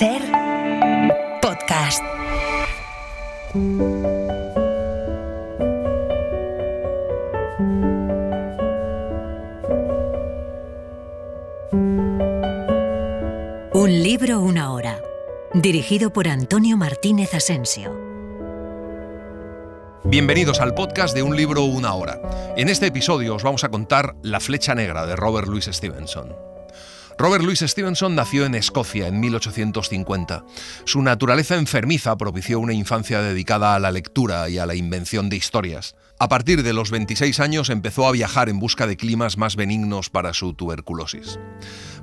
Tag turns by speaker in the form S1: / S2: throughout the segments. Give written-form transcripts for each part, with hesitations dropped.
S1: Ser podcast. Un libro, una hora. Dirigido por Antonio Martínez Asensio.
S2: Bienvenidos al podcast de Un libro, una hora. En este episodio os vamos a contar La flecha negra de Robert Louis Stevenson. Robert Louis Stevenson nació en Escocia en 1850. Su naturaleza enfermiza propició una infancia dedicada a la lectura y a la invención de historias. A partir de los 26 años empezó a viajar en busca de climas más benignos para su tuberculosis.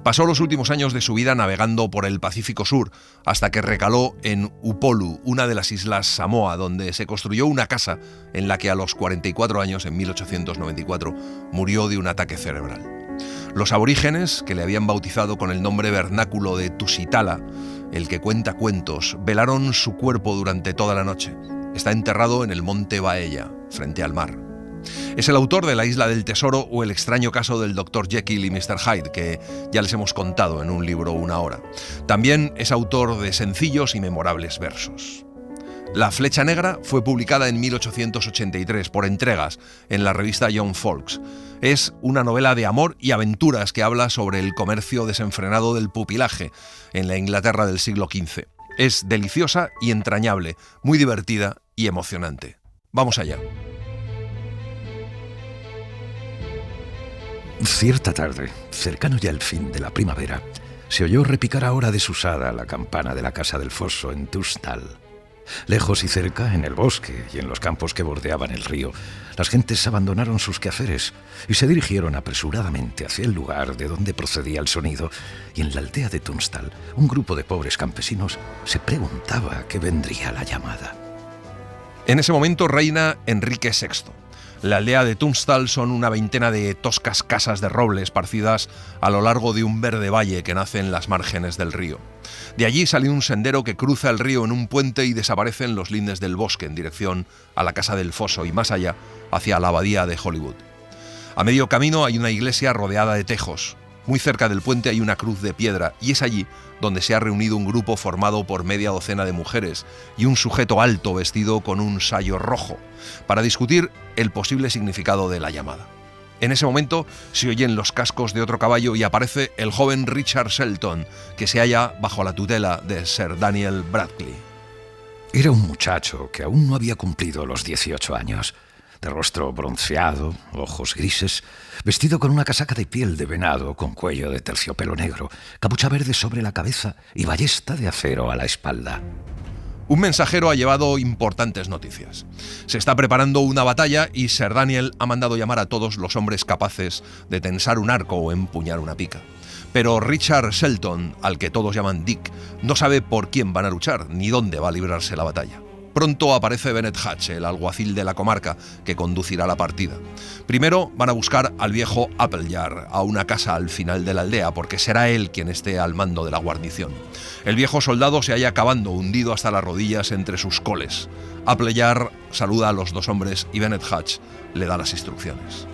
S2: Pasó los últimos años de su vida navegando por el Pacífico Sur, hasta que recaló en Upolu, una de las islas Samoa, donde se construyó una casa en la que a los 44 años, en 1894, murió de un ataque cerebral. Los aborígenes, que le habían bautizado con el nombre vernáculo de Tusitala, el que cuenta cuentos, velaron su cuerpo durante toda la noche. Está enterrado en el monte Baella, frente al mar. Es el autor de La isla del tesoro o El extraño caso del Dr. Jekyll y Mr. Hyde, que ya les hemos contado en Un libro, una hora. También es autor de sencillos y memorables versos. La flecha negra fue publicada en 1883 por entregas en la revista Young Folks. Es una novela de amor y aventuras que habla sobre el comercio desenfrenado del pupilaje en la Inglaterra del siglo XV. Es deliciosa y entrañable, muy divertida y emocionante. Vamos allá.
S3: Cierta tarde, cercano ya al fin de la primavera, se oyó repicar a hora desusada la campana de la casa del foso en Tunstall. Lejos y cerca, en el bosque y en los campos que bordeaban el río, las gentes abandonaron sus quehaceres y se dirigieron apresuradamente hacia el lugar de donde procedía el sonido, y en la aldea de Tunstall, un grupo de pobres campesinos se preguntaba a qué vendría la llamada.
S2: En ese momento reina Enrique VI. La aldea de Tunstall son una veintena de toscas casas de roble esparcidas a lo largo de un verde valle que nace en las márgenes del río. De allí sale un sendero que cruza el río en un puente y desaparece en los lindes del bosque en dirección a la casa del foso y más allá, hacia la abadía de Holywood. A medio camino hay una iglesia rodeada de tejos. Muy cerca del puente hay una cruz de piedra y es allí donde se ha reunido un grupo formado por media docena de mujeres y un sujeto alto vestido con un sayo rojo para discutir el posible significado de la llamada. En ese momento se oyen los cascos de otro caballo y aparece el joven Richard Shelton, que se halla bajo la tutela de Sir Daniel Bradcley.
S3: Era un muchacho que aún no había cumplido los 18 años. De rostro bronceado, ojos grises, vestido con una casaca de piel de venado con cuello de terciopelo negro, capucha verde sobre la cabeza y ballesta de acero a la espalda.
S2: Un mensajero ha llevado importantes noticias. Se está preparando una batalla y Sir Daniel ha mandado llamar a todos los hombres capaces de tensar un arco o empuñar una pica. Pero Richard Shelton, al que todos llaman Dick, no sabe por quién van a luchar ni dónde va a librarse la batalla. Pronto aparece Bennet Hatch, el alguacil de la comarca, que conducirá la partida. Primero van a buscar al viejo Appleyard a una casa al final de la aldea, porque será él quien esté al mando de la guarnición. El viejo soldado se halla cavando, hundido hasta las rodillas entre sus coles. Appleyard saluda a los dos hombres y Bennet Hatch le da las instrucciones.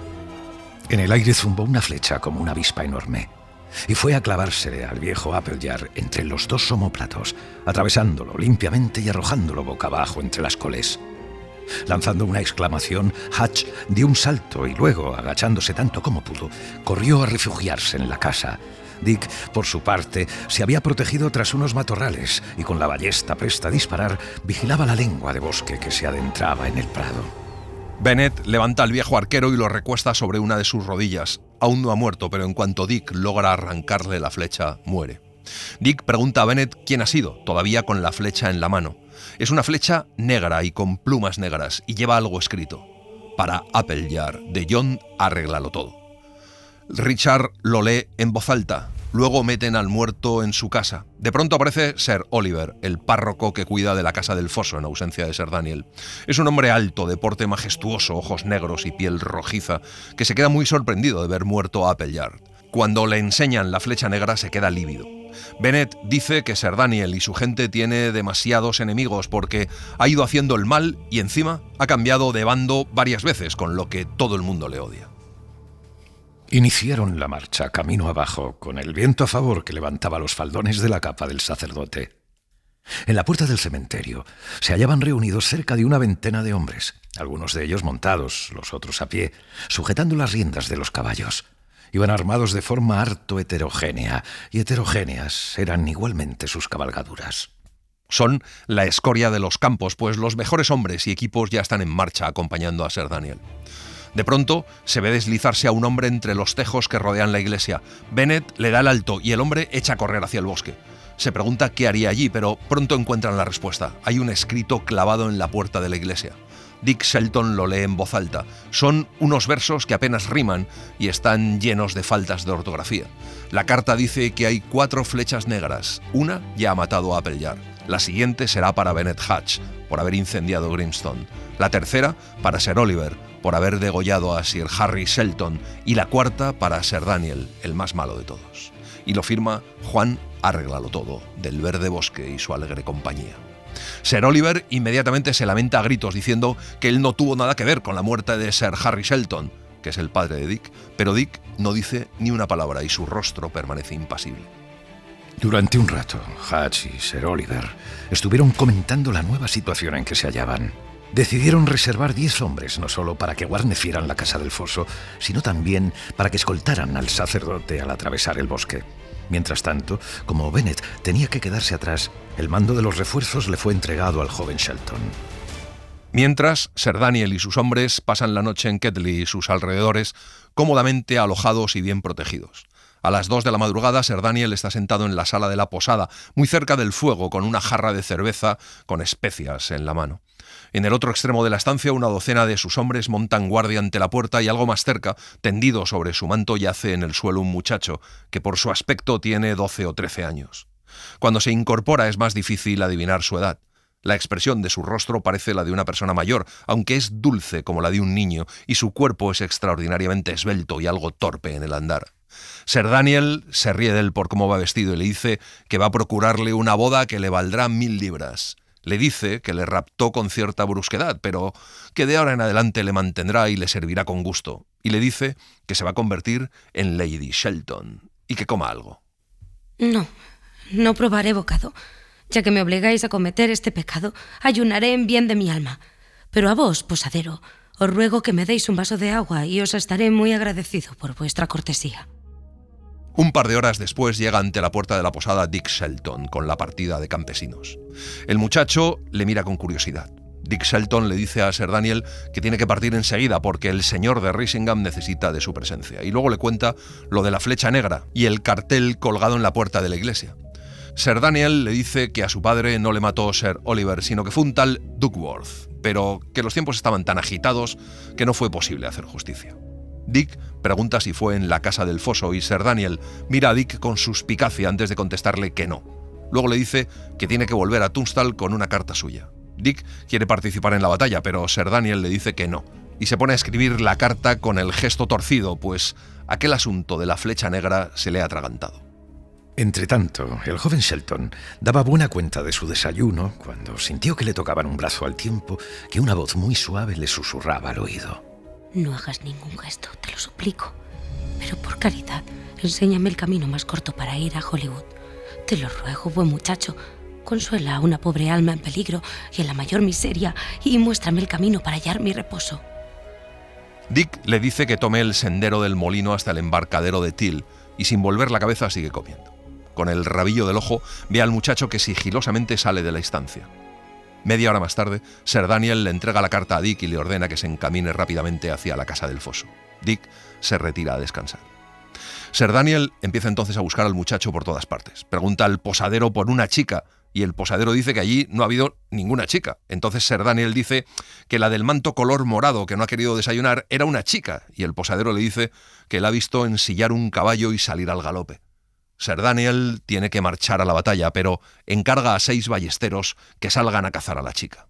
S3: En el aire zumbó una flecha como una avispa enorme y fue a clavársele al viejo Appleyard entre los dos omóplatos, atravesándolo limpiamente y arrojándolo boca abajo entre las coles. Lanzando una exclamación, Hatch dio un salto y luego, agachándose tanto como pudo, corrió a refugiarse en la casa. Dick, por su parte, se había protegido tras unos matorrales y con la ballesta presta a disparar, vigilaba la lengua de bosque que se adentraba en el prado.
S2: Bennet levanta al viejo arquero y lo recuesta sobre una de sus rodillas. Aún no ha muerto, pero en cuanto Dick logra arrancarle la flecha, muere. Dick pregunta a Bennet quién ha sido, todavía con la flecha en la mano. Es una flecha negra y con plumas negras y lleva algo escrito. Para Appleyard, de John Arréglalo Todo. Richard lo lee en voz alta. Luego meten al muerto en su casa. De pronto aparece Sir Oliver, el párroco que cuida de la casa del foso en ausencia de Sir Daniel. Es un hombre alto, de porte majestuoso, ojos negros y piel rojiza, que se queda muy sorprendido de ver muerto a Appleyard. Cuando le enseñan la flecha negra se queda lívido. Bennet dice que Sir Daniel y su gente tiene demasiados enemigos porque ha ido haciendo el mal y encima ha cambiado de bando varias veces, con lo que todo el mundo le odia.
S3: Iniciaron la marcha camino abajo, con el viento a favor que levantaba los faldones de la capa del sacerdote. En la puerta del cementerio se hallaban reunidos cerca de una veintena de hombres, algunos de ellos montados, los otros a pie, sujetando las riendas de los caballos. Iban armados de forma harto heterogénea, y heterogéneas eran igualmente sus cabalgaduras.
S2: Son la escoria de los campos, pues los mejores hombres y equipos ya están en marcha acompañando a Sir Daniel. De pronto se ve deslizarse a un hombre entre los tejos que rodean la iglesia. Bennet le da el alto y el hombre echa a correr hacia el bosque. Se pregunta qué haría allí, pero pronto encuentran la respuesta. Hay un escrito clavado en la puerta de la iglesia. Dick Shelton lo lee en voz alta. Son unos versos que apenas riman y están llenos de faltas de ortografía. La carta dice que hay 4 flechas negras. Una ya ha matado a Appleyard. La siguiente será para Bennet Hatch, por haber incendiado Grimstone. La tercera para Sir Oliver, por haber degollado a Sir Harry Shelton. Y la cuarta para Sir Daniel, el más malo de todos. Y lo firma Juan Arréglalo Todo, del Verde Bosque y su alegre compañía. Sir Oliver inmediatamente se lamenta a gritos diciendo que él no tuvo nada que ver con la muerte de Sir Harry Shelton, que es el padre de Dick, pero Dick no dice ni una palabra y su rostro permanece impasible.
S3: Durante un rato, Hatch y Sir Oliver estuvieron comentando la nueva situación en que se hallaban. Decidieron reservar 10 hombres, no solo para que guarnecieran la casa del foso, sino también para que escoltaran al sacerdote al atravesar el bosque. Mientras tanto, como Bennet tenía que quedarse atrás, el mando de los refuerzos le fue entregado al joven Shelton.
S2: Mientras, Sir Daniel y sus hombres pasan la noche en Ketley y sus alrededores, cómodamente alojados y bien protegidos. A las 2 de la madrugada, Sir Daniel está sentado en la sala de la posada, muy cerca del fuego, con una jarra de cerveza con especias en la mano. En el otro extremo de la estancia, una docena de sus hombres montan guardia ante la puerta y algo más cerca, tendido sobre su manto, yace en el suelo un muchacho, que por su aspecto tiene 12 o 13 años. Cuando se incorpora es más difícil adivinar su edad. La expresión de su rostro parece la de una persona mayor, aunque es dulce como la de un niño, y su cuerpo es extraordinariamente esbelto y algo torpe en el andar. Sir Daniel se ríe de él por cómo va vestido y le dice que va a procurarle una boda que le valdrá 1000 libras. Le dice que le raptó con cierta brusquedad, pero que de ahora en adelante le mantendrá y le servirá con gusto. Y le dice que se va a convertir en Lady Shelton y que coma algo.
S4: No probaré bocado. Ya que me obligáis a cometer este pecado, ayunaré en bien de mi alma. Pero a vos, posadero, os ruego que me deis un vaso de agua y os estaré muy agradecido por vuestra cortesía.
S2: Un par de horas después llega ante la puerta de la posada Dick Shelton con la partida de campesinos. El muchacho le mira con curiosidad. Dick Shelton le dice a Sir Daniel que tiene que partir enseguida porque el señor de Risingham necesita de su presencia. Y luego le cuenta lo de la flecha negra y el cartel colgado en la puerta de la iglesia. Sir Daniel le dice que a su padre no le mató Sir Oliver, sino que fue un tal Duckworth, pero que los tiempos estaban tan agitados que no fue posible hacer justicia. Dick pregunta si fue en la casa del foso y Sir Daniel mira a Dick con suspicacia antes de contestarle que no. Luego le dice que tiene que volver a Tunstall con una carta suya. Dick quiere participar en la batalla, pero Sir Daniel le dice que no, y se pone a escribir la carta con el gesto torcido, pues aquel asunto de la flecha negra se le ha atragantado.
S3: Entretanto, el joven Shelton daba buena cuenta de su desayuno cuando sintió que le tocaban un brazo al tiempo que una voz muy suave le susurraba al oído.
S4: No hagas ningún gesto, te lo suplico. Pero por caridad, enséñame el camino más corto para ir a Hollywood. Te lo ruego, buen muchacho. Consuela a una pobre alma en peligro y en la mayor miseria y muéstrame el camino para hallar mi reposo.
S2: Dick le dice que tome el sendero del molino hasta el embarcadero de Till y sin volver la cabeza sigue comiendo. Con el rabillo del ojo ve al muchacho que sigilosamente sale de la estancia. Media hora más tarde, Sir Daniel le entrega la carta a Dick y le ordena que se encamine rápidamente hacia la casa del foso. Dick se retira a descansar. Sir Daniel empieza entonces a buscar al muchacho por todas partes. Pregunta al posadero por una chica y el posadero dice que allí no ha habido ninguna chica. Entonces Sir Daniel dice que la del manto color morado que no ha querido desayunar era una chica y el posadero le dice que la ha visto ensillar un caballo y salir al galope. Sir Daniel tiene que marchar a la batalla, pero encarga a 6 ballesteros que salgan a cazar a la chica.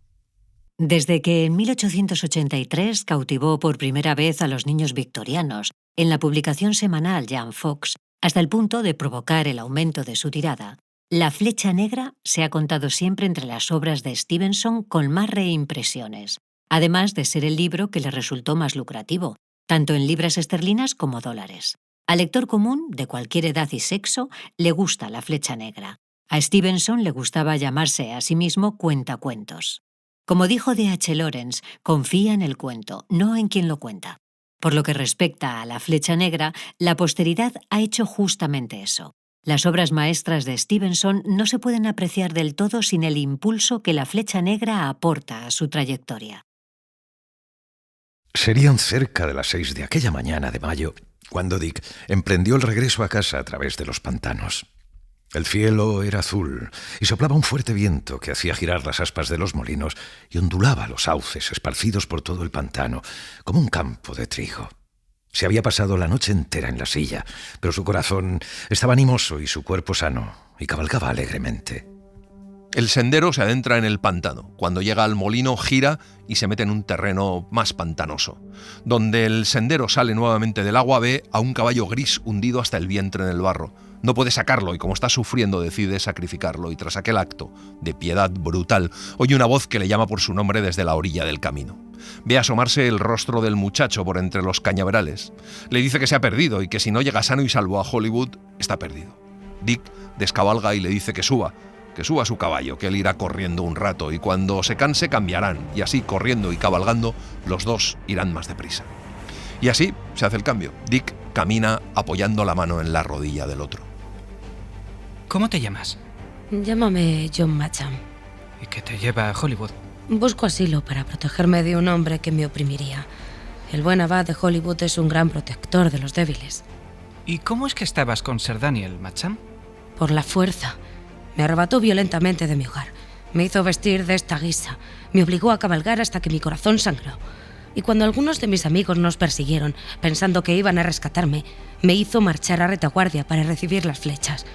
S1: Desde que en 1883 cautivó por primera vez a los niños victorianos en la publicación semanal Young Fox, hasta el punto de provocar el aumento de su tirada, La flecha negra se ha contado siempre entre las obras de Stevenson con más reimpresiones, además de ser el libro que le resultó más lucrativo, tanto en libras esterlinas como dólares. Al lector común, de cualquier edad y sexo, le gusta La flecha negra. A Stevenson le gustaba llamarse a sí mismo cuentacuentos. Como dijo D.H. Lawrence, confía en el cuento, no en quien lo cuenta. Por lo que respecta a La flecha negra, la posteridad ha hecho justamente eso. Las obras maestras de Stevenson no se pueden apreciar del todo sin el impulso que La flecha negra aporta a su trayectoria.
S3: Serían cerca de las 6 de aquella mañana de mayo cuando Dick emprendió el regreso a casa a través de los pantanos. El cielo era azul y soplaba un fuerte viento que hacía girar las aspas de los molinos y ondulaba los sauces esparcidos por todo el pantano como un campo de trigo. Se había pasado la noche entera en la silla, pero su corazón estaba animoso y su cuerpo sano, y cabalgaba alegremente.
S2: El sendero se adentra en el pantano. Cuando llega al molino, gira y se mete en un terreno más pantanoso. Donde el sendero sale nuevamente del agua, ve a un caballo gris hundido hasta el vientre en el barro. No puede sacarlo y como está sufriendo decide sacrificarlo, y tras aquel acto de piedad brutal oye una voz que le llama por su nombre desde la orilla del camino. Ve asomarse el rostro del muchacho por entre los cañaverales. Le dice que se ha perdido y que si no llega sano y salvo a Hollywood, está perdido. Dick descabalga y le dice que suba a su caballo, que él irá corriendo un rato y cuando se canse cambiarán, y así corriendo y cabalgando los dos irán más deprisa. Y así se hace el cambio. Dick camina apoyando la mano en la rodilla del otro.
S5: ¿Cómo te llamas?
S4: Llámame John Matcham.
S5: ¿Y qué te lleva a Hollywood?
S4: Busco asilo para protegerme de un hombre que me oprimiría. El buen abad de Hollywood es un gran protector de los débiles.
S5: ¿Y cómo es que estabas con Sir Daniel, Matcham?
S4: Por la fuerza. Me arrebató violentamente de mi hogar. Me hizo vestir de esta guisa. Me obligó a cabalgar hasta que mi corazón sangró. Y cuando algunos de mis amigos nos persiguieron, pensando que iban a rescatarme, me hizo marchar a retaguardia para recibir las flechas.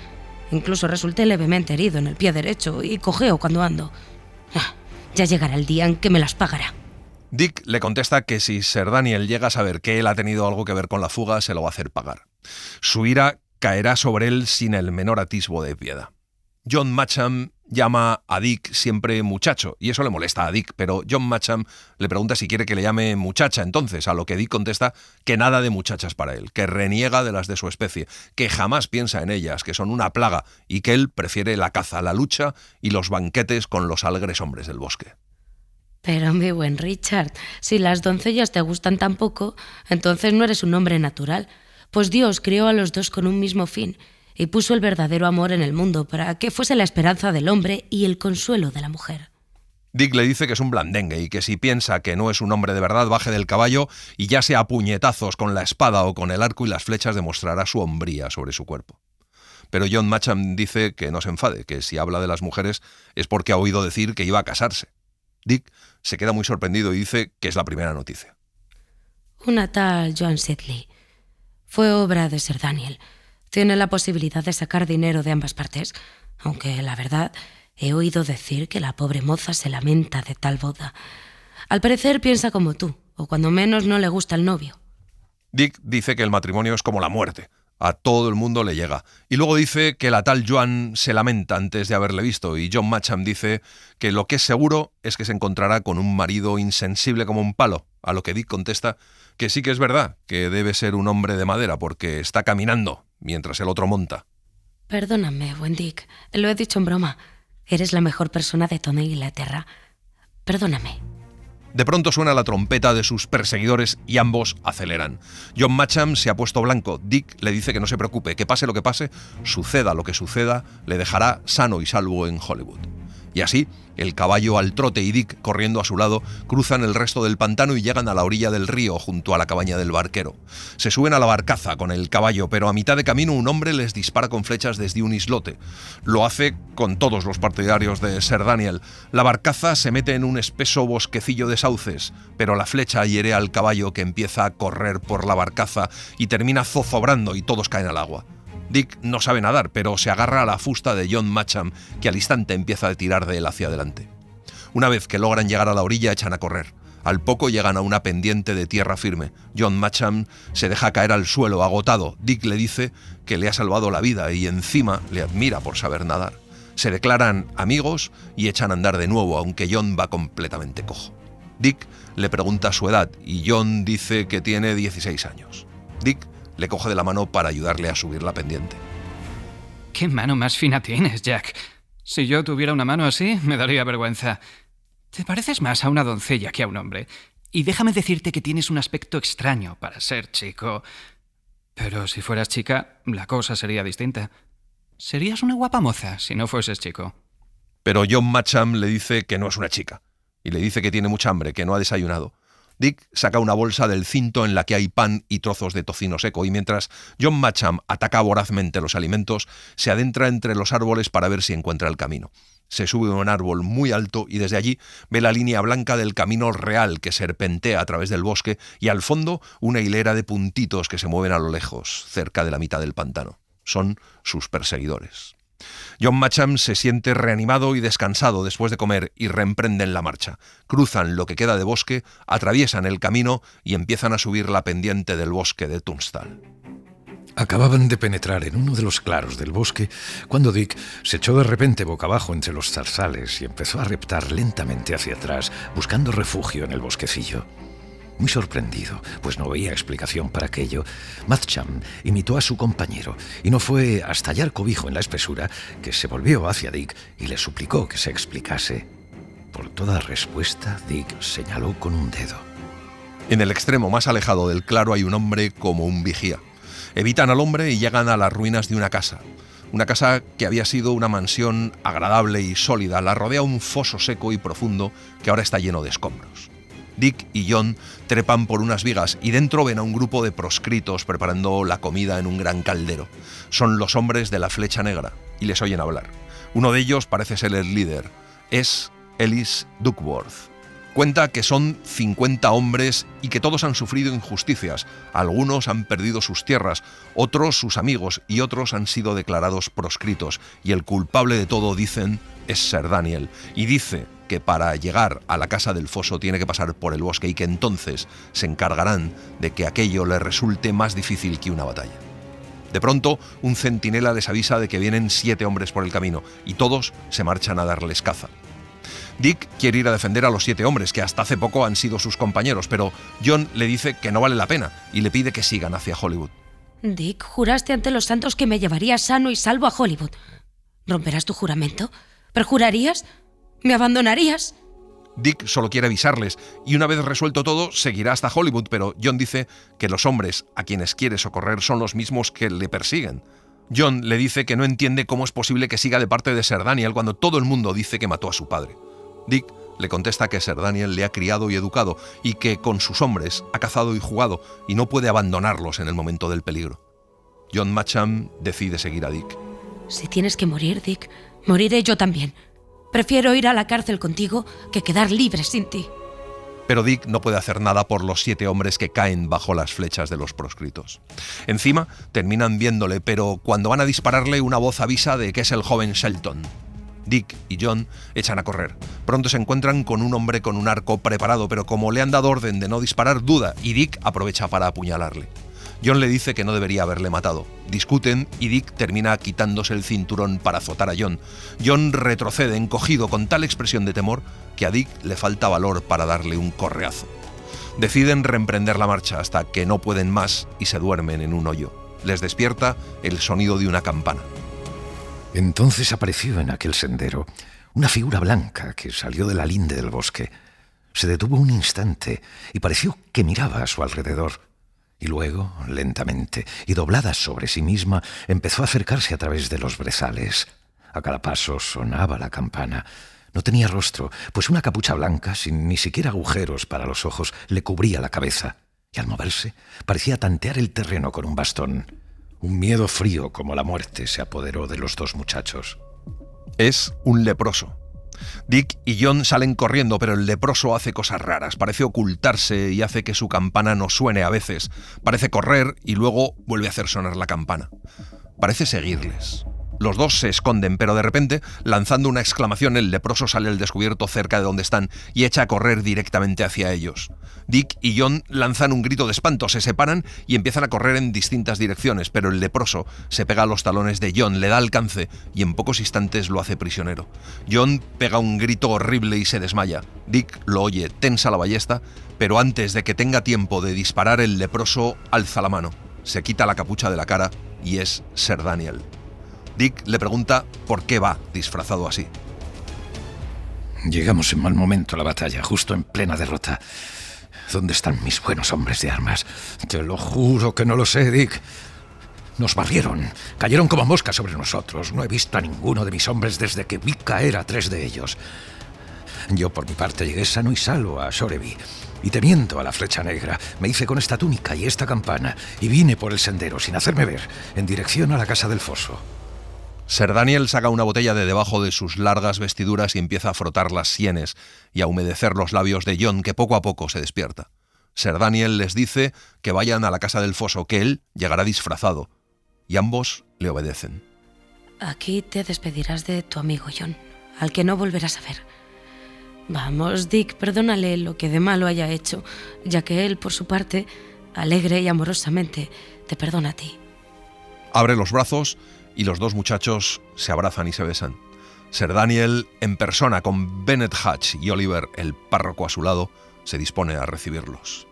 S4: Incluso resulté levemente herido en el pie derecho y cojeo cuando ando. Ya llegará el día en que me las pagará.
S2: Dick le contesta que si Sir Daniel llega a saber que él ha tenido algo que ver con la fuga, se lo va a hacer pagar. Su ira caerá sobre él sin el menor atisbo de piedad. John Matcham llama a Dick siempre muchacho, y eso le molesta a Dick, pero John Matcham le pregunta si quiere que le llame muchacha entonces, a lo que Dick contesta que nada de muchachas para él, que reniega de las de su especie, que jamás piensa en ellas, que son una plaga, y que él prefiere la caza, la lucha y los banquetes con los alegres hombres del bosque.
S4: Pero mi buen Richard, si las doncellas te gustan tan poco, entonces no eres un hombre natural, pues Dios creó a los dos con un mismo fin, y puso el verdadero amor en el mundo para que fuese la esperanza del hombre y el consuelo de la mujer.
S2: Dick le dice que es un blandengue y que si piensa que no es un hombre de verdad, baje del caballo y ya sea a puñetazos con la espada o con el arco y las flechas demostrará su hombría sobre su cuerpo. Pero John Matcham dice que no se enfade, que si habla de las mujeres es porque ha oído decir que iba a casarse. Dick se queda muy sorprendido y dice que es la primera noticia.
S4: Una tal Joan Sedley. Fue obra de Sir Daniel. Tiene la posibilidad de sacar dinero de ambas partes, aunque la verdad he oído decir que la pobre moza se lamenta de tal boda. Al parecer piensa como tú, o cuando menos no le gusta el novio.
S2: Dick dice que el matrimonio es como la muerte. A todo el mundo le llega. Y luego dice que la tal Joan se lamenta antes de haberle visto, y John Matcham dice que lo que es seguro es que se encontrará con un marido insensible como un palo, a lo que Dick contesta que sí que es verdad, que debe ser un hombre de madera porque está caminando mientras el otro monta.
S4: Perdóname, buen Dick, lo he dicho en broma. Eres la mejor persona de toda Inglaterra. Perdóname.
S2: De pronto suena la trompeta de sus perseguidores y ambos aceleran. John Matcham se ha puesto blanco. Dick le dice que no se preocupe, que pase lo que pase, suceda lo que suceda, le dejará sano y salvo en Hollywood. Y así, el caballo al trote y Dick corriendo a su lado cruzan el resto del pantano y llegan a la orilla del río junto a la cabaña del barquero. Se suben a la barcaza con el caballo, pero a mitad de camino un hombre les dispara con flechas desde un islote. Lo hace con todos los partidarios de Sir Daniel. La barcaza se mete en un espeso bosquecillo de sauces, pero la flecha hiere al caballo que empieza a correr por la barcaza y termina zozobrando y todos caen al agua. Dick no sabe nadar, pero se agarra a la fusta de John Matcham, que al instante empieza a tirar de él hacia adelante. Una vez que logran llegar a la orilla, echan a correr. Al poco llegan a una pendiente de tierra firme. John Matcham se deja caer al suelo, agotado. Dick le dice que le ha salvado la vida y encima le admira por saber nadar. Se declaran amigos y echan a andar de nuevo, aunque John va completamente cojo. Dick le pregunta su edad y John dice que tiene 16 años. Dick le coge de la mano para ayudarle a subir la pendiente.
S5: ¿Qué mano más fina tienes, Jack? Si yo tuviera una mano así, me daría vergüenza. Te pareces más a una doncella que a un hombre. Y déjame decirte que tienes un aspecto extraño para ser chico. Pero si fueras chica, la cosa sería distinta. Serías una guapa moza si no fueses chico.
S2: Pero John Matcham le dice que no es una chica. Y le dice que tiene mucha hambre, que no ha desayunado. Dick saca una bolsa del cinto en la que hay pan y trozos de tocino seco, y mientras John Matcham ataca vorazmente los alimentos, se adentra entre los árboles para ver si encuentra el camino. Se sube a un árbol muy alto y desde allí ve la línea blanca del camino real que serpentea a través del bosque y al fondo una hilera de puntitos que se mueven a lo lejos, cerca de la mitad del pantano. Son sus perseguidores. John Matcham se siente reanimado y descansado después de comer y reemprenden la marcha. Cruzan lo que queda de bosque, atraviesan el camino y empiezan a subir la pendiente del bosque de Tunstall.
S3: Acababan de penetrar en uno de los claros del bosque cuando Dick se echó de repente boca abajo entre los zarzales y empezó a reptar lentamente hacia atrás, buscando refugio en el bosquecillo. Muy sorprendido, pues no veía explicación para aquello, Matcham imitó a su compañero y no fue hasta hallar cobijo en la espesura que se volvió hacia Dick y le suplicó que se explicase. Por toda respuesta, Dick señaló con un dedo.
S2: En el extremo más alejado del claro hay un hombre como un vigía. Evitan al hombre y llegan a las ruinas de una casa. Una casa que había sido una mansión agradable y sólida. La rodea un foso seco y profundo que ahora está lleno de escombros. Dick y John trepan por unas vigas y dentro ven a un grupo de proscritos preparando la comida en un gran caldero. Son los hombres de la Flecha Negra y les oyen hablar. Uno de ellos parece ser el líder. Es Ellis Duckworth. Cuenta que son 50 hombres y que todos han sufrido injusticias. Algunos han perdido sus tierras, otros sus amigos y otros han sido declarados proscritos. Y el culpable de todo, dicen, es Sir Daniel. Y dice que para llegar a la casa del foso tiene que pasar por el bosque y que entonces se encargarán de que aquello le resulte más difícil que una batalla. De pronto, un centinela les avisa de que vienen 7 hombres por el camino y todos se marchan a darles caza. Dick quiere ir a defender a los 7 hombres que hasta hace poco han sido sus compañeros, pero John le dice que no vale la pena y le pide que sigan hacia Hollywood.
S4: Dick, juraste ante los santos que me llevarías sano y salvo a Hollywood. ¿Romperás tu juramento? ¿Perjurarías? ¿Me abandonarías?
S2: Dick solo quiere avisarles y una vez resuelto todo seguirá hasta Hollywood, pero John dice que los hombres a quienes quiere socorrer son los mismos que le persiguen. John le dice que no entiende cómo es posible que siga de parte de Sir Daniel cuando todo el mundo dice que mató a su padre. Dick le contesta que Sir Daniel le ha criado y educado y que con sus hombres ha cazado y jugado y no puede abandonarlos en el momento del peligro. John Matcham decide seguir a Dick.
S4: Si tienes que morir, Dick, moriré yo también. Prefiero ir a la cárcel contigo que quedar libre sin ti.
S2: Pero Dick no puede hacer nada por los 7 hombres que caen bajo las flechas de los proscritos. Encima, terminan viéndole, pero cuando van a dispararle, una voz avisa de que es el joven Shelton. Dick y John echan a correr. Pronto se encuentran con un hombre con un arco preparado, pero como le han dado orden de no disparar, duda, y Dick aprovecha para apuñalarle. John le dice que no debería haberle matado. Discuten y Dick termina quitándose el cinturón para azotar a John. John retrocede encogido con tal expresión de temor que a Dick le falta valor para darle un correazo. Deciden reemprender la marcha hasta que no pueden más y se duermen en un hoyo. Les despierta el sonido de una campana.
S3: Entonces apareció en aquel sendero una figura blanca que salió de la linde del bosque. Se detuvo un instante y pareció que miraba a su alrededor. Y luego, lentamente y doblada sobre sí misma, empezó a acercarse a través de los brezales. A cada paso sonaba la campana. No tenía rostro, pues una capucha blanca, sin ni siquiera agujeros para los ojos, le cubría la cabeza. Y al moverse, parecía tantear el terreno con un bastón. Un miedo frío como la muerte se apoderó de los 2 muchachos.
S2: Es un leproso. Dick y John salen corriendo, pero el leproso hace cosas raras. Parece ocultarse y hace que su campana no suene a veces. Parece correr y luego vuelve a hacer sonar la campana. Parece seguirles. Los dos se esconden, pero de repente, lanzando una exclamación, el leproso sale al descubierto cerca de donde están y echa a correr directamente hacia ellos. Dick y John lanzan un grito de espanto, se separan y empiezan a correr en distintas direcciones, pero el leproso se pega a los talones de John, le da alcance y en pocos instantes lo hace prisionero. John pega un grito horrible y se desmaya. Dick lo oye, tensa la ballesta, pero antes de que tenga tiempo de disparar, el leproso alza la mano, se quita la capucha de la cara y es Sir Daniel. Dick le pregunta por qué va disfrazado así.
S3: Llegamos en mal momento a la batalla, justo en plena derrota. ¿Dónde están mis buenos hombres de armas? Te lo juro que no lo sé, Dick. Nos barrieron, cayeron como moscas sobre nosotros. No he visto a ninguno de mis hombres desde que vi caer a 3 de ellos. Yo, por mi parte, llegué sano y salvo a Shoreby. Y temiendo a la Flecha Negra, me hice con esta túnica y esta campana y vine por el sendero, sin hacerme ver, en dirección a la casa del foso.
S2: Sir Daniel saca una botella de debajo de sus largas vestiduras y empieza a frotar las sienes y a humedecer los labios de John, que poco a poco se despierta. Sir Daniel les dice que vayan a la casa del foso, que él llegará disfrazado, y ambos le obedecen.
S4: Aquí te despedirás de tu amigo John, al que no volverás a ver. Vamos, Dick, perdónale lo que de malo haya hecho, ya que él, por su parte, alegre y amorosamente, te perdona a ti.
S2: Abre los brazos y los dos muchachos se abrazan y se besan. Sir Daniel, en persona, con Bennett Hatch y Oliver, el párroco a su lado, se dispone a recibirlos.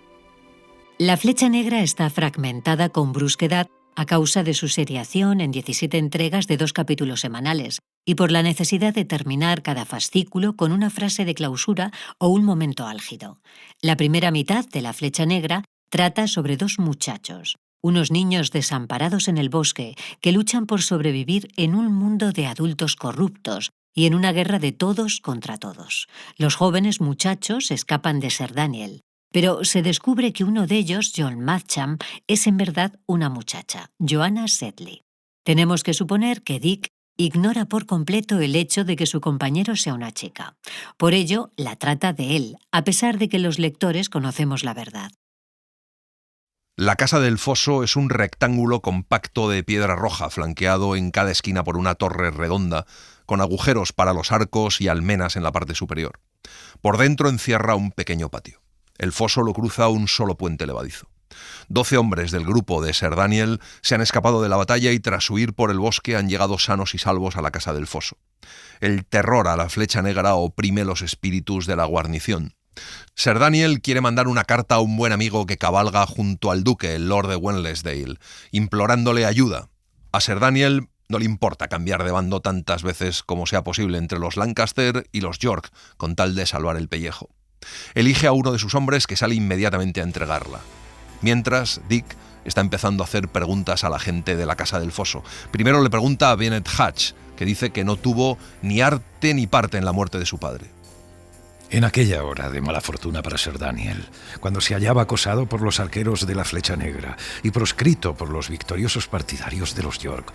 S1: La Flecha Negra está fragmentada con brusquedad a causa de su seriación en 17 entregas de 2 capítulos semanales y por la necesidad de terminar cada fascículo con una frase de clausura o un momento álgido. La primera mitad de La Flecha Negra trata sobre 2 muchachos, unos niños desamparados en el bosque que luchan por sobrevivir en un mundo de adultos corruptos y en una guerra de todos contra todos. Los jóvenes muchachos escapan de Sir Daniel, pero se descubre que uno de ellos, John Matcham, es en verdad una muchacha, Joanna Sedley. Tenemos que suponer que Dick ignora por completo el hecho de que su compañero sea una chica. Por ello, la trata de él, a pesar de que los lectores conocemos la verdad.
S2: La casa del foso es un rectángulo compacto de piedra roja, flanqueado en cada esquina por una torre redonda, con agujeros para los arcos y almenas en la parte superior. Por dentro encierra un pequeño patio. El foso lo cruza un solo puente levadizo. 12 hombres del grupo de Sir Daniel se han escapado de la batalla y tras huir por el bosque han llegado sanos y salvos a la casa del foso. El terror a la Flecha Negra oprime los espíritus de la guarnición. Sir Daniel quiere mandar una carta a un buen amigo que cabalga junto al duque, el Lord de Wensleydale, implorándole ayuda. A Sir Daniel no le importa cambiar de bando tantas veces como sea posible entre los Lancaster y los York, con tal de salvar el pellejo. Elige a uno de sus hombres que sale inmediatamente a entregarla. Mientras, Dick está empezando a hacer preguntas a la gente de la casa del foso. Primero le pregunta a Bennett Hatch, que dice que no tuvo ni arte ni parte en la muerte de su padre.
S3: En aquella hora de mala fortuna para Sir Daniel, cuando se hallaba acosado por los arqueros de la Flecha Negra y proscrito por los victoriosos partidarios de los York,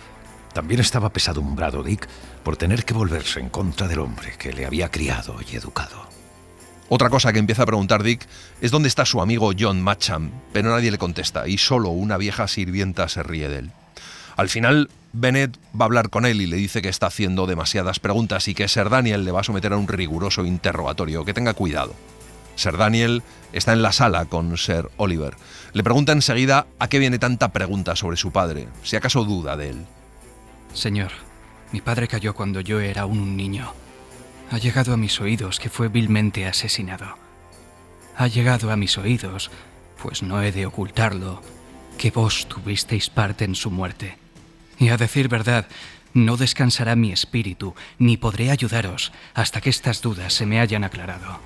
S3: también estaba pesadumbrado Dick por tener que volverse en contra del hombre que le había criado y educado.
S2: Otra cosa que empieza a preguntar Dick es dónde está su amigo John Matcham, pero nadie le contesta y solo una vieja sirvienta se ríe de él. Al final, Bennett va a hablar con él y le dice que está haciendo demasiadas preguntas y que Sir Daniel le va a someter a un riguroso interrogatorio, que tenga cuidado. Sir Daniel está en la sala con Sir Oliver. Le pregunta enseguida a qué viene tanta pregunta sobre su padre, si acaso duda de él.
S5: Señor, mi padre cayó cuando yo era aún un niño. Ha llegado a mis oídos que fue vilmente asesinado. Ha llegado a mis oídos, pues no he de ocultarlo, que vos tuvisteis parte en su muerte. Y a decir verdad, no descansará mi espíritu, ni podré ayudaros hasta que estas dudas se me hayan aclarado.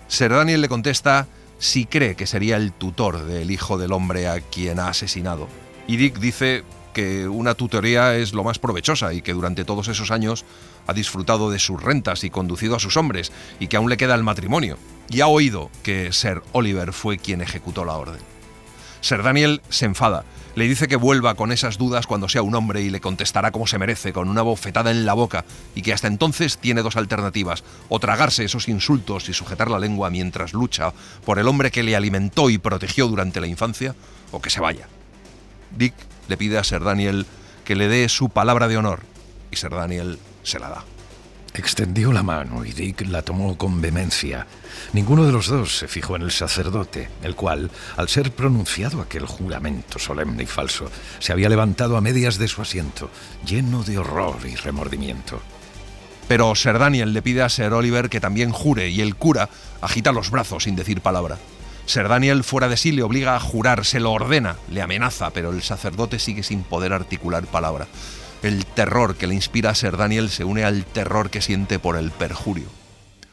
S2: Sir Daniel le contesta si cree que sería el tutor del hijo del hombre a quien ha asesinado. Y Dick dice que una tutoría es lo más provechosa y que durante todos esos años ha disfrutado de sus rentas y conducido a sus hombres y que aún le queda el matrimonio. Y ha oído que Sir Oliver fue quien ejecutó la orden. Sir Daniel se enfada. Le dice que vuelva con esas dudas cuando sea un hombre y le contestará como se merece, con una bofetada en la boca, y que hasta entonces tiene 2 alternativas: o tragarse esos insultos y sujetar la lengua mientras lucha por el hombre que le alimentó y protegió durante la infancia, o que se vaya. Dick le pide a Sir Daniel que le dé su palabra de honor, y Sir Daniel se la da.
S3: Extendió la mano y Dick la tomó con vehemencia. Ninguno de los dos se fijó en el sacerdote, el cual, al ser pronunciado aquel juramento solemne y falso, se había levantado a medias de su asiento, lleno de horror y remordimiento.
S2: Pero Sir Daniel le pide a Sir Oliver que también jure, y el cura agita los brazos sin decir palabra. Sir Daniel, fuera de sí, le obliga a jurar, se lo ordena, le amenaza, pero el sacerdote sigue sin poder articular palabra. El terror que le inspira a Sir Daniel se une al terror que siente por el perjurio.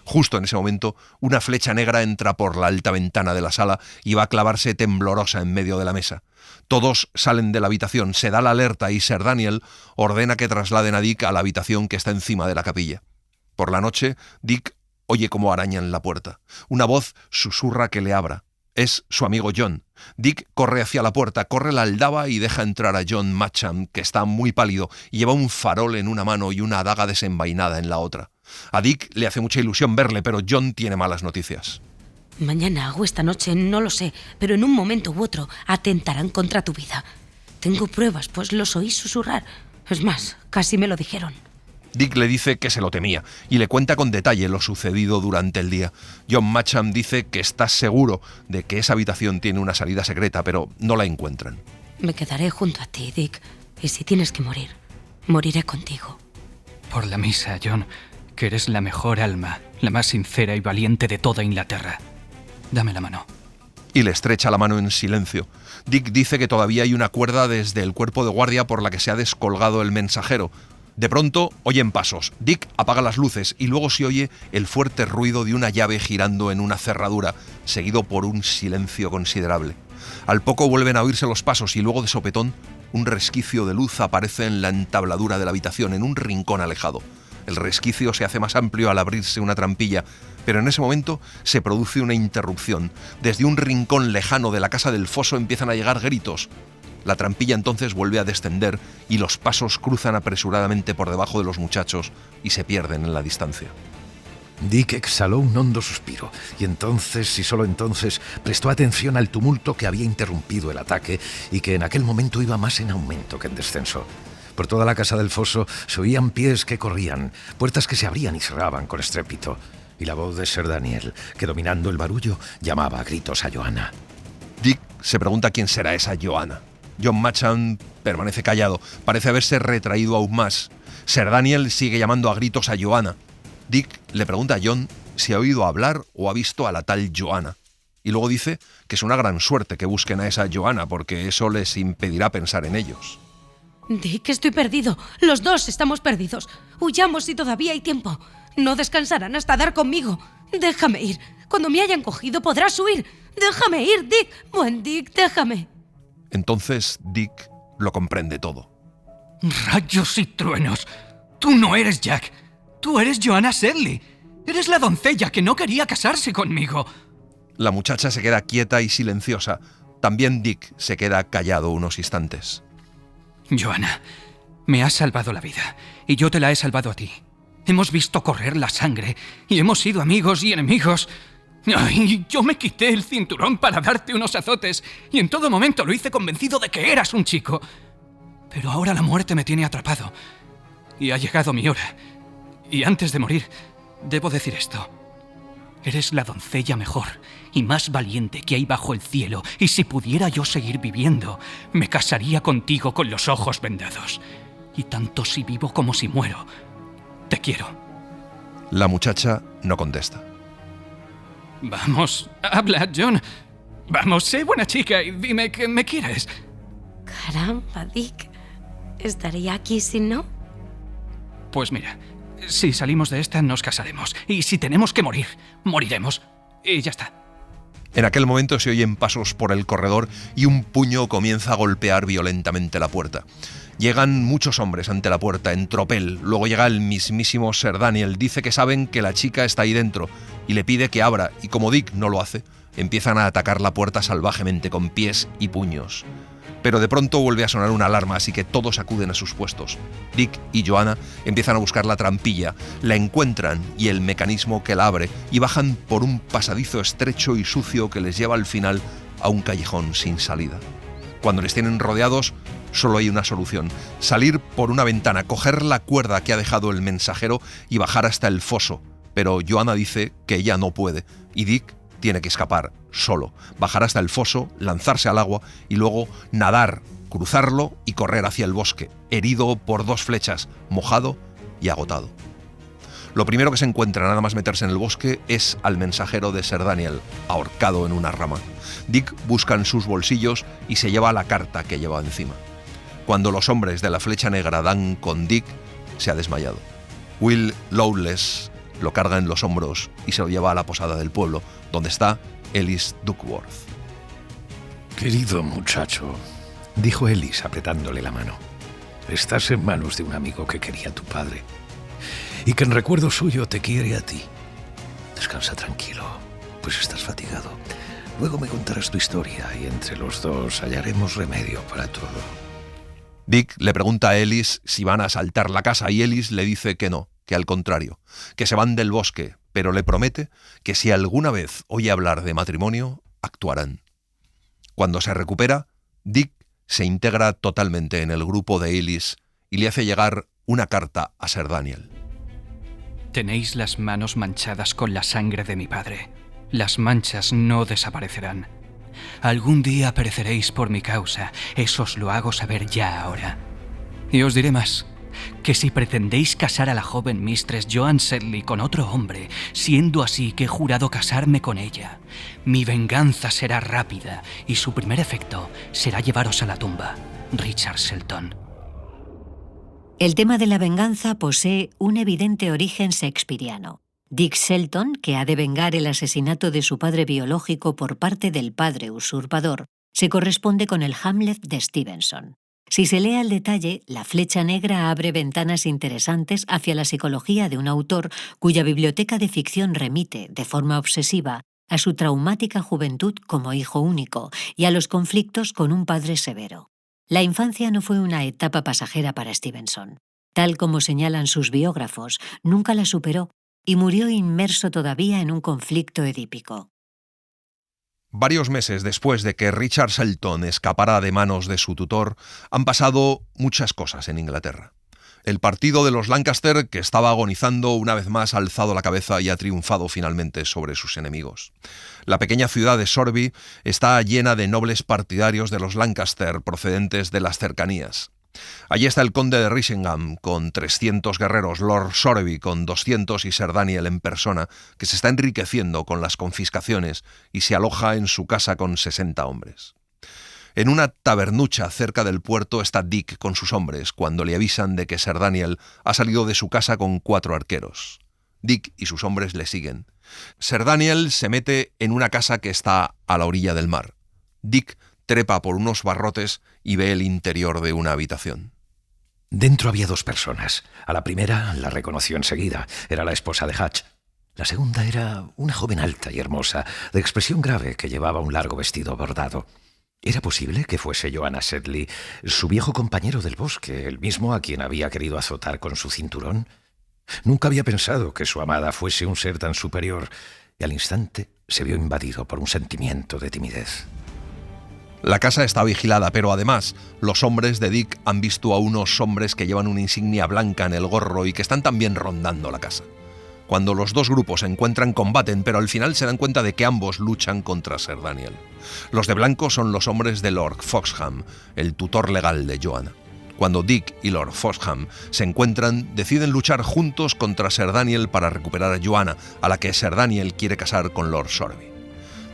S2: Justo en ese momento, una flecha negra entra por la alta ventana de la sala y va a clavarse temblorosa en medio de la mesa. Todos salen de la habitación, se da la alerta y Sir Daniel ordena que trasladen a Dick a la habitación que está encima de la capilla. Por la noche, Dick oye cómo arañan la puerta. Una voz susurra que le abra. Es su amigo John. Dick corre hacia la puerta, corre la aldaba y deja entrar a John Matcham, que está muy pálido y lleva un farol en una mano y una adaga desenvainada en la otra. A Dick le hace mucha ilusión verle, pero John tiene malas noticias.
S4: Mañana o esta noche, no lo sé, pero en un momento u otro atentarán contra tu vida. Tengo pruebas, pues los oí susurrar. Es más, casi me lo dijeron.
S2: Dick le dice que se lo temía y le cuenta con detalle lo sucedido durante el día. John Matcham dice que está seguro de que esa habitación tiene una salida secreta, pero no la encuentran.
S4: Me quedaré junto a ti, Dick, y si tienes que morir, moriré contigo.
S5: Por la misa, John, que eres la mejor alma, la más sincera y valiente de toda Inglaterra. Dame la mano.
S2: Y le estrecha la mano en silencio. Dick dice que todavía hay una cuerda desde el cuerpo de guardia por la que se ha descolgado el mensajero. De pronto oyen pasos. Dick apaga las luces y luego se oye el fuerte ruido de una llave girando en una cerradura, seguido por un silencio considerable. Al poco vuelven a oírse los pasos y luego de sopetón un resquicio de luz aparece en la entabladura de la habitación, en un rincón alejado. El resquicio se hace más amplio al abrirse una trampilla, pero en ese momento se produce una interrupción. Desde un rincón lejano de la casa del foso empiezan a llegar gritos. La trampilla entonces vuelve a descender y los pasos cruzan apresuradamente por debajo de los muchachos y se pierden en la distancia.
S3: Dick exhaló un hondo suspiro y entonces, y solo entonces, prestó atención al tumulto que había interrumpido el ataque y que en aquel momento iba más en aumento que en descenso. Por toda la casa del foso se oían pies que corrían, puertas que se abrían y cerraban con estrépito, y la voz de Sir Daniel, que dominando el barullo, llamaba a gritos a Joanna.
S2: Dick se pregunta quién será esa Joanna. John Matcham permanece callado, parece haberse retraído aún más. Sir Daniel sigue llamando a gritos a Joanna. Dick le pregunta a John si ha oído hablar o ha visto a la tal Joanna. Y luego dice que es una gran suerte que busquen a esa Joanna, porque eso les impedirá pensar en ellos.
S4: Dick, estoy perdido. Los dos estamos perdidos. Huyamos si todavía hay tiempo. No descansarán hasta dar conmigo. Déjame ir. Cuando me hayan cogido podrás huir. Déjame ir, Dick. Buen Dick, déjame.
S2: Entonces Dick lo comprende todo.
S5: ¡Rayos y truenos! Tú no eres Jack. Tú eres Joanna Sedley. Eres la doncella que no quería casarse conmigo.
S2: La muchacha se queda quieta y silenciosa. También Dick se queda callado unos instantes.
S5: Joanna, me has salvado la vida y yo te la he salvado a ti. Hemos visto correr la sangre y hemos sido amigos y enemigos. Ay, yo me quité el cinturón para darte unos azotes y en todo momento lo hice convencido de que eras un chico. Pero ahora la muerte me tiene atrapado y ha llegado mi hora. Y antes de morir, debo decir esto. Eres la doncella mejor y más valiente que hay bajo el cielo, y si pudiera yo seguir viviendo, me casaría contigo con los ojos vendados. Y tanto si vivo como si muero, te quiero.
S2: La muchacha no contesta.
S5: Vamos, habla, John. Vamos, sé buena chica y dime que me quieres.
S4: Caramba, Dick. ¿Estaría aquí si no?
S5: Pues mira, si salimos de esta nos casaremos. Y si tenemos que morir, moriremos. Y ya está.
S2: En aquel momento se oyen pasos por el corredor y un puño comienza a golpear violentamente la puerta. Llegan muchos hombres ante la puerta, en tropel. Luego llega el mismísimo Sir Daniel. Dice que saben que la chica está ahí dentro y le pide que abra. Y como Dick no lo hace, empiezan a atacar la puerta salvajemente con pies y puños. Pero de pronto vuelve a sonar una alarma, así que todos acuden a sus puestos. Dick y Joanna empiezan a buscar la trampilla, la encuentran y el mecanismo que la abre, y bajan por un pasadizo estrecho y sucio que les lleva al final a un callejón sin salida. Cuando les tienen rodeados, Solo hay una solución: salir por una ventana, coger la cuerda que ha dejado el mensajero y bajar hasta el foso. Pero Joanna dice que ella no puede y Dick tiene que escapar solo, bajar hasta el foso, lanzarse al agua y luego nadar, cruzarlo y correr hacia el bosque, herido por 2 flechas, mojado y agotado. Lo primero que se encuentra nada más meterse en el bosque es al mensajero de Sir Daniel, ahorcado en una rama. Dick busca en sus bolsillos y se lleva la carta que lleva encima. Cuando los hombres de la Flecha Negra dan con Dick, se ha desmayado. Will Lawless lo carga en los hombros y se lo lleva a la posada del pueblo, donde está Ellis Duckworth.
S3: Querido muchacho, dijo Ellis apretándole la mano, estás en manos de un amigo que quería a tu padre y que en recuerdo suyo te quiere a ti. Descansa tranquilo, pues estás fatigado. Luego me contarás tu historia y entre los dos hallaremos remedio para todo.
S2: Dick le pregunta a Ellis si van a asaltar la casa y Ellis le dice que no, que al contrario, que se van del bosque, pero le promete que si alguna vez oye hablar de matrimonio, actuarán. Cuando se recupera, Dick se integra totalmente en el grupo de Ellis y le hace llegar una carta a Sir Daniel.
S5: Tenéis las manos manchadas con la sangre de mi padre. Las manchas no desaparecerán. Algún día pereceréis por mi causa, eso os lo hago saber ya ahora. Y os diré más, que si pretendéis casar a la joven Mistress Joan Sedley con otro hombre, siendo así que he jurado casarme con ella, mi venganza será rápida y su primer efecto será llevaros a la tumba. Richard Shelton.
S1: El tema de la venganza posee un evidente origen shakespeariano. Dick Shelton, que ha de vengar el asesinato de su padre biológico por parte del padre usurpador, se corresponde con el Hamlet de Stevenson. Si se lee al detalle, La Flecha Negra abre ventanas interesantes hacia la psicología de un autor cuya biblioteca de ficción remite, de forma obsesiva, a su traumática juventud como hijo único y a los conflictos con un padre severo. La infancia no fue una etapa pasajera para Stevenson. Tal como señalan sus biógrafos, nunca la superó y murió inmerso todavía en un conflicto edípico.
S2: Varios meses después de que Richard Shelton escapara de manos de su tutor, han pasado muchas cosas en Inglaterra. El partido de los Lancaster, que estaba agonizando, una vez más ha alzado la cabeza y ha triunfado finalmente sobre sus enemigos. La pequeña ciudad de Sorby está llena de nobles partidarios de los Lancaster procedentes de las cercanías. Allí está el conde de Risingham con 300 guerreros, Lord Sorby con 200 y Sir Daniel en persona, que se está enriqueciendo con las confiscaciones y se aloja en su casa con 60 hombres. En una tabernucha cerca del puerto está Dick con sus hombres cuando le avisan de que Sir Daniel ha salido de su casa con 4 arqueros. Dick y sus hombres le siguen. Sir Daniel se mete en una casa que está a la orilla del mar. Dick trepa por unos barrotes y ve el interior de una habitación.
S3: Dentro había 2 personas. A la primera la reconoció enseguida. Era la esposa de Hatch. La segunda era una joven alta y hermosa, de expresión grave, que llevaba un largo vestido bordado. ¿Era posible que fuese Joanna Sedley, su viejo compañero del bosque, el mismo a quien había querido azotar con su cinturón? Nunca había pensado que su amada fuese un ser tan superior, y al instante se vio invadido por un sentimiento de timidez.
S2: La casa está vigilada, pero además los hombres de Dick han visto a unos hombres que llevan una insignia blanca en el gorro y que están también rondando la casa. Cuando los 2 grupos se encuentran, combaten, pero al final se dan cuenta de que ambos luchan contra Sir Daniel. Los de blanco son los hombres de Lord Foxham, el tutor legal de Joanna. Cuando Dick y Lord Foxham se encuentran, deciden luchar juntos contra Sir Daniel para recuperar a Joanna, a la que Sir Daniel quiere casar con Lord Sorby.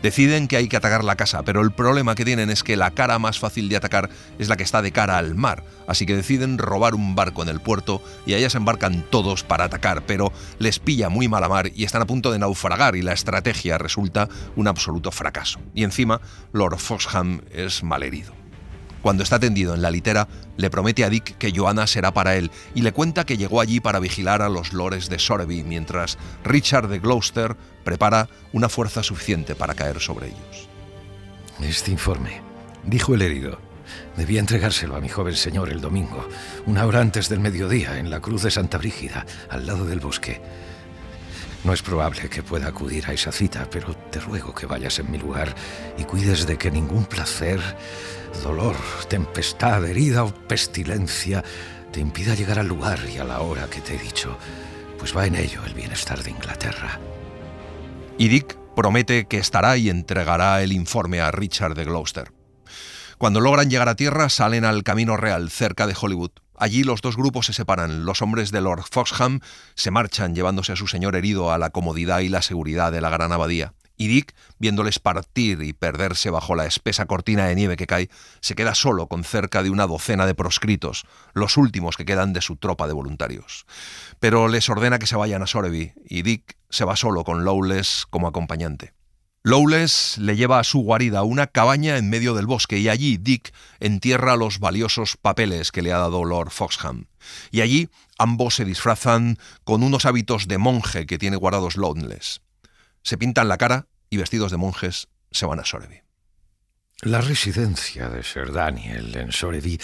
S2: Deciden que hay que atacar la casa, pero el problema que tienen es que la cara más fácil de atacar es la que está de cara al mar, así que deciden robar un barco en el puerto y allá se embarcan todos para atacar, pero les pilla muy mala mar y están a punto de naufragar y la estrategia resulta un absoluto fracaso. Y encima, Lord Foxham es malherido. Cuando está tendido en la litera, le promete a Dick que Joanna será para él y le cuenta que llegó allí para vigilar a los lores de Sorby, mientras Richard de Gloucester prepara una fuerza suficiente para caer sobre ellos.
S3: Este informe, dijo el herido, debía entregárselo a mi joven señor el domingo, 1 hora antes del mediodía, en la cruz de Santa Brígida, al lado del bosque. No es probable que pueda acudir a esa cita, pero te ruego que vayas en mi lugar y cuides de que ningún placer, dolor, tempestad, herida o pestilencia te impida llegar al lugar y a la hora que te he dicho, pues va en ello el bienestar de Inglaterra.
S2: Y Dick promete que estará y entregará el informe a Richard de Gloucester. Cuando logran llegar a tierra, salen al Camino Real, cerca de Hollywood. Allí los dos grupos se separan. Los hombres de Lord Foxham se marchan llevándose a su señor herido a la comodidad y la seguridad de la gran abadía. Y Dick, viéndoles partir y perderse bajo la espesa cortina de nieve que cae, se queda solo con cerca de una docena de proscritos, los últimos que quedan de su tropa de voluntarios. Pero les ordena que se vayan a Sorreby, y Dick se va solo con Lawless como acompañante. Lawless le lleva a su guarida a una cabaña en medio del bosque y allí Dick entierra los valiosos papeles que le ha dado Lord Foxham. Y allí ambos se disfrazan con unos hábitos de monje que tiene guardados Lawless. Se pintan la cara y vestidos de monjes se van a Sorreby.
S3: La residencia de Sir Daniel en Sorreby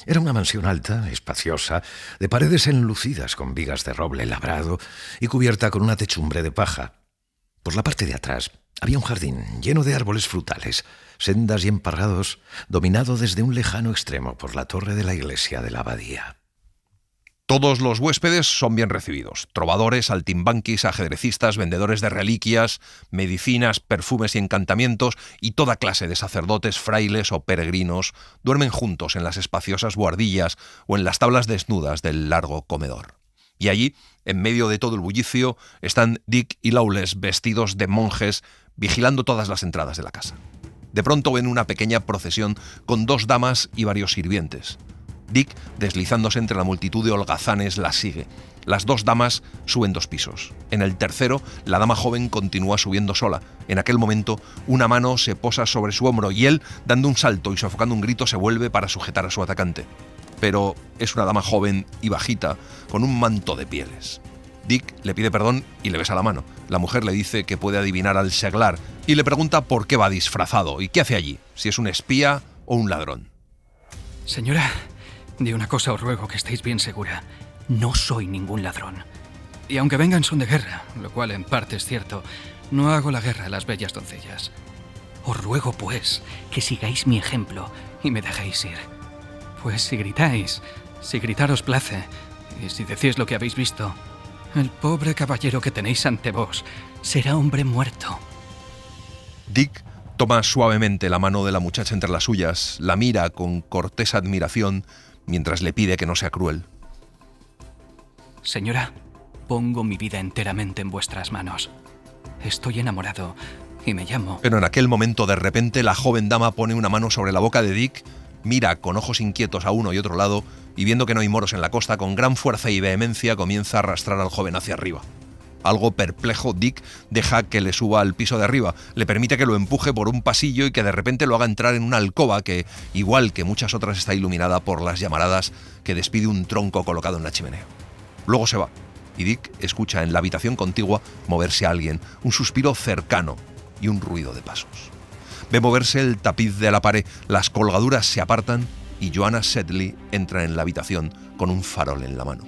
S3: era una mansión alta, espaciosa, de paredes enlucidas con vigas de roble labrado y cubierta con una techumbre de paja. Por la parte de atrás había un jardín lleno de árboles frutales, sendas y emparrados, dominado desde un lejano extremo por la torre de la iglesia de la abadía.
S2: Todos los huéspedes son bien recibidos. Trovadores, saltimbanquis, ajedrecistas, vendedores de reliquias, medicinas, perfumes y encantamientos y toda clase de sacerdotes, frailes o peregrinos duermen juntos en las espaciosas buhardillas o en las tablas desnudas del largo comedor. Y allí, en medio de todo el bullicio, están Dick y Lawless vestidos de monjes vigilando todas las entradas de la casa. De pronto ven una pequeña procesión con 2 damas y varios sirvientes. Dick, deslizándose entre la multitud de holgazanes, las sigue. Las 2 damas suben 2 pisos. En el tercero, la dama joven continúa subiendo sola. En aquel momento, una mano se posa sobre su hombro y él, dando un salto y sofocando un grito, se vuelve para sujetar a su atacante. Pero es una dama joven y bajita, con un manto de pieles. Dick le pide perdón y le besa la mano. La mujer le dice que puede adivinar al seglar y le pregunta por qué va disfrazado y qué hace allí, si es un espía o un ladrón.
S5: Señora, de una cosa os ruego que estéis bien segura. No soy ningún ladrón. Y aunque venga en son de guerra, lo cual en parte es cierto, no hago la guerra a las bellas doncellas. Os ruego, pues, que sigáis mi ejemplo y me dejéis ir. Pues si gritar os place, y si decís lo que habéis visto, el pobre caballero que tenéis ante vos será hombre muerto.
S2: Dick toma suavemente la mano de la muchacha entre las suyas, la mira con cortés admiración mientras le pide que no sea cruel.
S5: Señora, pongo mi vida enteramente en vuestras manos. Estoy enamorado y me llamo...
S2: Pero en aquel momento, de repente, la joven dama pone una mano sobre la boca de Dick, mira con ojos inquietos a uno y otro lado y viendo que no hay moros en la costa, con gran fuerza y vehemencia comienza a arrastrar al joven hacia arriba. Algo perplejo, Dick deja que le suba al piso de arriba, le permite que lo empuje por un pasillo y que de repente lo haga entrar en una alcoba que, igual que muchas otras, está iluminada por las llamaradas que despide un tronco colocado en la chimenea. Luego se va, y Dick escucha en la habitación contigua moverse a alguien, un suspiro cercano y un ruido de pasos. Ve moverse el tapiz de la pared, las colgaduras se apartan y Joanna Sedley entra en la habitación con un farol en la mano.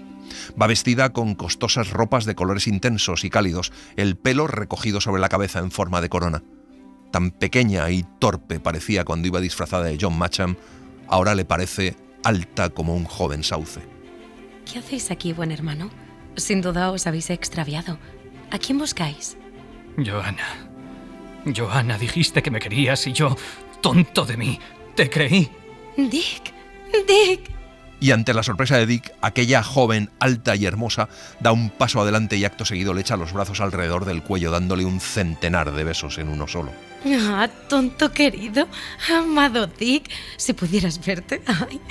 S2: Va vestida con costosas ropas de colores intensos y cálidos, el pelo recogido sobre la cabeza en forma de corona. Tan pequeña y torpe parecía cuando iba disfrazada de John Matcham, ahora le parece alta como un joven sauce.
S4: ¿Qué hacéis aquí, buen hermano? Sin duda os habéis extraviado. ¿A quién buscáis?
S5: Joanna, dijiste que me querías y yo, tonto de mí, te creí.
S4: Dick.
S2: Y ante la sorpresa de Dick, aquella joven alta y hermosa da un paso adelante y acto seguido le echa los brazos alrededor del cuello, dándole un centenar de besos en uno solo.
S4: Ah, tonto querido, amado Dick, si pudieras verte. Ay,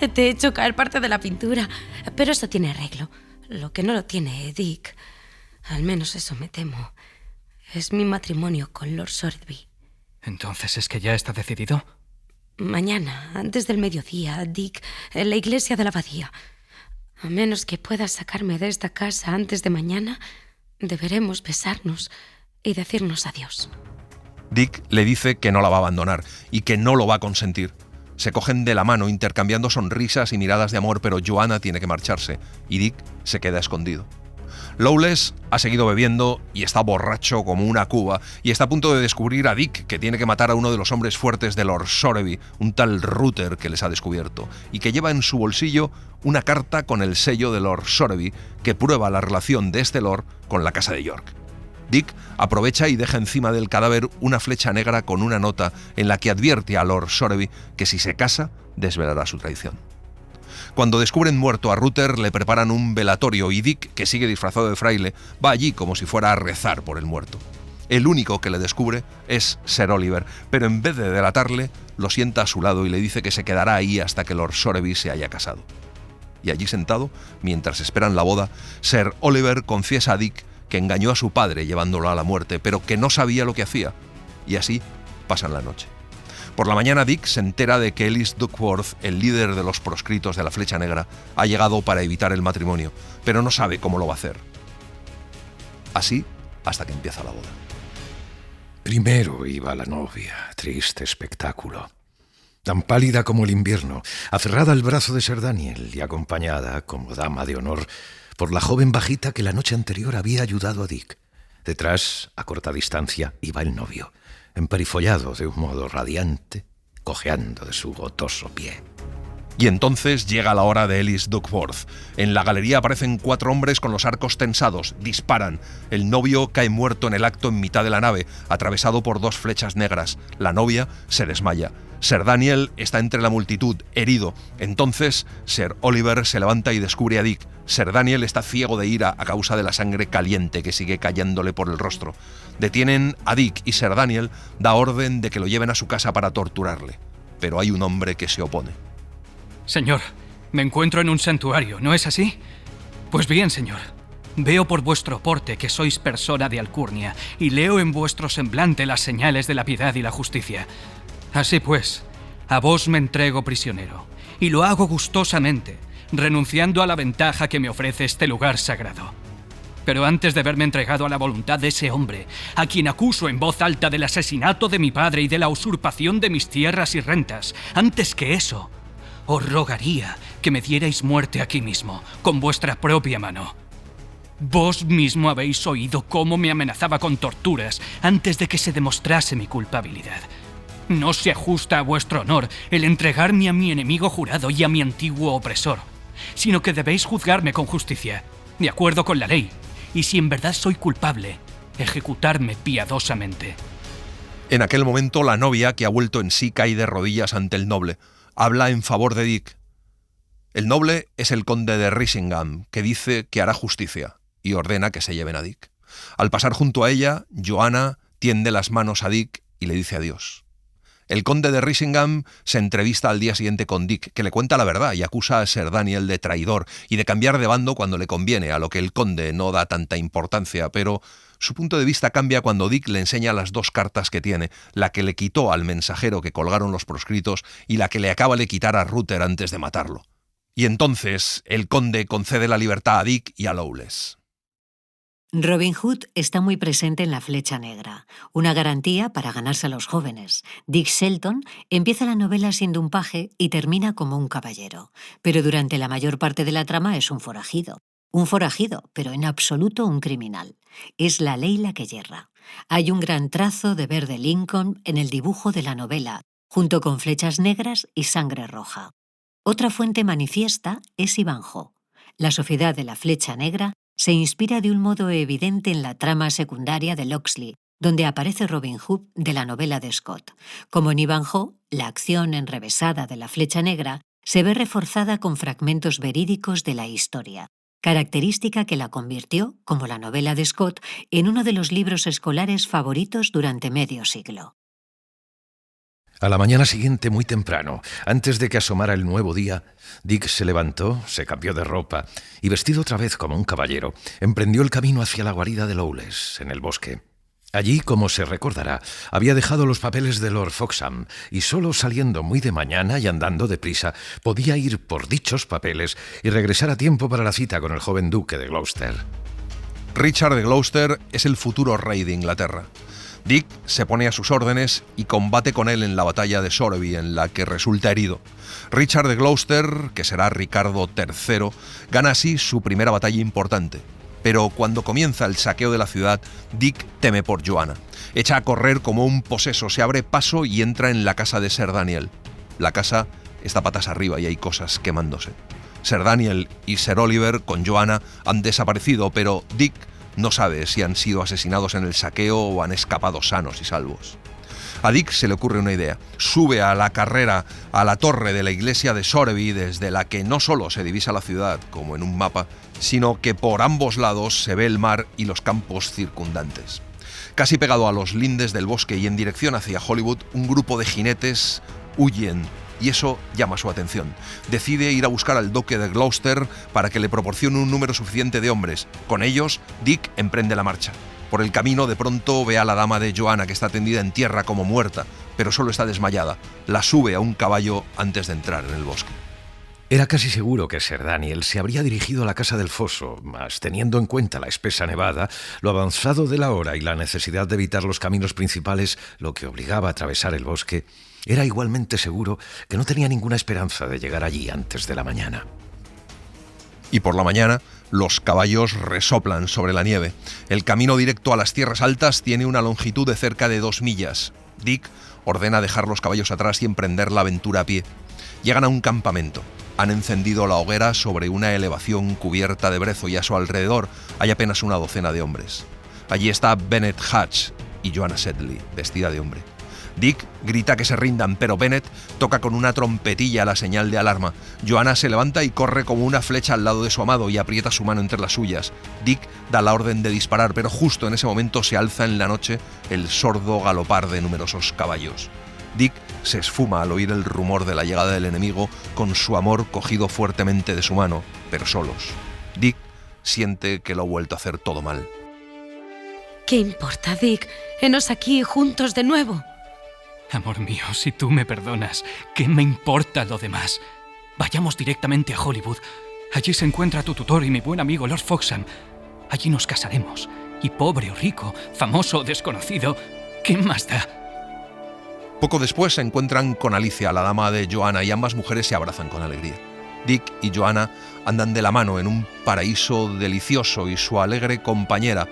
S4: te he hecho caer parte de la pintura, pero eso tiene arreglo. Lo que no lo tiene, Dick, al menos eso me temo, es mi matrimonio con Lord Sorreby.
S5: ¿Entonces es que ya está decidido?
S4: Mañana, antes del mediodía, Dick, en la iglesia de la abadía. A menos que puedas sacarme de esta casa antes de mañana, deberemos besarnos y decirnos adiós.
S2: Dick le dice que no la va a abandonar y que no lo va a consentir. Se cogen de la mano intercambiando sonrisas y miradas de amor, pero Joanna tiene que marcharse y Dick se queda escondido. Lawless ha seguido bebiendo y está borracho como una cuba y está a punto de descubrir a Dick, que tiene que matar a uno de los hombres fuertes de Lord Soreby, un tal Ruther que les ha descubierto, y que lleva en su bolsillo una carta con el sello de Lord Soreby que prueba la relación de este lord con la casa de York. Dick aprovecha y deja encima del cadáver una flecha negra con una nota en la que advierte a Lord Soreby que si se casa, desvelará su traición. Cuando descubren muerto a Ruther, le preparan un velatorio y Dick, que sigue disfrazado de fraile, va allí como si fuera a rezar por el muerto. El único que le descubre es Sir Oliver, pero en vez de delatarle, lo sienta a su lado y le dice que se quedará ahí hasta que Lord Soreby se haya casado. Y allí sentado, mientras esperan la boda, Sir Oliver confiesa a Dick que engañó a su padre llevándolo a la muerte, pero que no sabía lo que hacía. Y así pasan la noche. Por la mañana Dick se entera de que Ellis Duckworth, el líder de los proscritos de la Flecha Negra, ha llegado para evitar el matrimonio, pero no sabe cómo lo va a hacer. Así hasta que empieza la boda.
S3: Primero iba la novia, triste espectáculo. Tan pálida como el invierno, aferrada al brazo de Sir Daniel y acompañada, como dama de honor, por la joven bajita que la noche anterior había ayudado a Dick. Detrás, a corta distancia, iba el novio, emperifollado de un modo radiante, cojeando de su gotoso pie.
S2: Y entonces llega la hora de Ellis Duckworth. En la galería aparecen 4 hombres con los arcos tensados, disparan. El novio cae muerto en el acto en mitad de la nave, atravesado por 2 flechas negras. La novia se desmaya. Sir Daniel está entre la multitud, herido. Entonces, Sir Oliver se levanta y descubre a Dick. Sir Daniel está ciego de ira a causa de la sangre caliente que sigue cayéndole por el rostro. Detienen a Dick y Sir Daniel da orden de que lo lleven a su casa para torturarle. Pero hay un hombre que se opone.
S5: Señor, me encuentro en un santuario, ¿no es así? Pues bien, señor. Veo por vuestro porte que sois persona de alcurnia y leo en vuestro semblante las señales de la piedad y la justicia. Así pues, a vos me entrego prisionero, y lo hago gustosamente, renunciando a la ventaja que me ofrece este lugar sagrado. Pero antes de verme entregado a la voluntad de ese hombre, a quien acuso en voz alta del asesinato de mi padre y de la usurpación de mis tierras y rentas, antes que eso, os rogaría que me dierais muerte aquí mismo, con vuestra propia mano. Vos mismo habéis oído cómo me amenazaba con torturas antes de que se demostrase mi culpabilidad. No se ajusta a vuestro honor el entregarme a mi enemigo jurado y a mi antiguo opresor, sino que debéis juzgarme con justicia, de acuerdo con la ley, y si en verdad soy culpable, ejecutarme piadosamente.
S2: En aquel momento, la novia, que ha vuelto en sí, cae de rodillas ante el noble. Habla en favor de Dick. El noble es el conde de Risingham, que dice que hará justicia y ordena que se lleven a Dick. Al pasar junto a ella, Joanna tiende las manos a Dick y le dice adiós. El conde de Risingham se entrevista al día siguiente con Dick, que le cuenta la verdad y acusa a Sir Daniel de traidor y de cambiar de bando cuando le conviene, a lo que el conde no da tanta importancia, pero su punto de vista cambia cuando Dick le enseña las 2 cartas que tiene, la que le quitó al mensajero que colgaron los proscritos y la que le acaba de quitar a Ruther antes de matarlo. Y entonces el conde concede la libertad a Dick y a Lawless.
S1: Robin Hood está muy presente en la Flecha Negra, una garantía para ganarse a los jóvenes. Dick Shelton empieza la novela siendo un paje y termina como un caballero, pero durante la mayor parte de la trama es un forajido. Un forajido, pero en absoluto un criminal. Es la ley la que yerra. Hay un gran trazo de verde Lincoln en el dibujo de la novela, junto con flechas negras y sangre roja. Otra fuente manifiesta es Ivanhoe. La sociedad de la Flecha Negra se inspira de un modo evidente en la trama secundaria de Locksley, donde aparece Robin Hood de la novela de Scott. Como en Ivanhoe, la acción enrevesada de la Flecha Negra se ve reforzada con fragmentos verídicos de la historia, característica que la convirtió, como la novela de Scott, en uno de los libros escolares favoritos durante medio siglo.
S3: A la mañana siguiente, muy temprano, antes de que asomara el nuevo día, Dick se levantó, se cambió de ropa y, vestido otra vez como un caballero, emprendió el camino hacia la guarida de Lawless, en el bosque. Allí, como se recordará, había dejado los papeles de Lord Foxham y solo saliendo muy de mañana y andando deprisa podía ir por dichos papeles y regresar a tiempo para la cita con el joven duque de Gloucester.
S2: Richard de Gloucester es el futuro rey de Inglaterra. Dick se pone a sus órdenes y combate con él en la batalla de Soreby, en la que resulta herido. Richard de Gloucester, que será Ricardo III, gana así su primera batalla importante. Pero cuando comienza el saqueo de la ciudad, Dick teme por Joanna. Echa a correr como un poseso, se abre paso y entra en la casa de Sir Daniel. La casa está patas arriba y hay cosas quemándose. Sir Daniel y Sir Oliver con Joanna han desaparecido, pero Dick no sabe si han sido asesinados en el saqueo o han escapado sanos y salvos. A Dick se le ocurre una idea. Sube a la carrera a la torre de la iglesia de Soreby, desde la que no solo se divisa la ciudad, como en un mapa, sino que por ambos lados se ve el mar y los campos circundantes. Casi pegado a los lindes del bosque y en dirección hacia Hollywood, un grupo de jinetes huyen y eso llama su atención. Decide ir a buscar al duque de Gloucester para que le proporcione un número suficiente de hombres. Con ellos, Dick emprende la marcha. Por el camino, de pronto ve a la dama de Joanna, que está tendida en tierra como muerta, pero solo está desmayada. La sube a un caballo antes de entrar en el bosque.
S3: Era casi seguro que Sir Daniel se habría dirigido a la casa del foso, mas teniendo en cuenta la espesa nevada, lo avanzado de la hora y la necesidad de evitar los caminos principales, lo que obligaba a atravesar el bosque, era igualmente seguro que no tenía ninguna esperanza de llegar allí antes de la mañana.
S2: Y por la mañana, los caballos resoplan sobre la nieve. El camino directo a las tierras altas tiene una longitud de cerca de 2 millas. Dick ordena dejar los caballos atrás y emprender la aventura a pie. Llegan a un campamento. Han encendido la hoguera sobre una elevación cubierta de brezo y a su alrededor hay apenas una docena de hombres. Allí está Bennett Hatch y Joanna Sedley, vestida de hombre. Dick grita que se rindan, pero Bennett toca con una trompetilla la señal de alarma. Joanna se levanta y corre como una flecha al lado de su amado y aprieta su mano entre las suyas. Dick da la orden de disparar, pero justo en ese momento se alza en la noche el sordo galopar de numerosos caballos. Dick se esfuma al oír el rumor de la llegada del enemigo, con su amor cogido fuertemente de su mano, pero solos. Dick siente que lo ha vuelto a hacer todo mal.
S4: ¿Qué importa, Dick? Henos aquí juntos de nuevo.
S5: Amor mío, si tú me perdonas, ¿qué me importa lo demás? Vayamos directamente a Hollywood. Allí se encuentra tu tutor y mi buen amigo Lord Foxham. Allí nos casaremos. Y pobre o rico, famoso o desconocido, ¿qué más da?
S2: Poco después se encuentran con Alicia, la dama de Joanna, y ambas mujeres se abrazan con alegría. Dick y Joanna andan de la mano en un paraíso delicioso y su alegre compañera,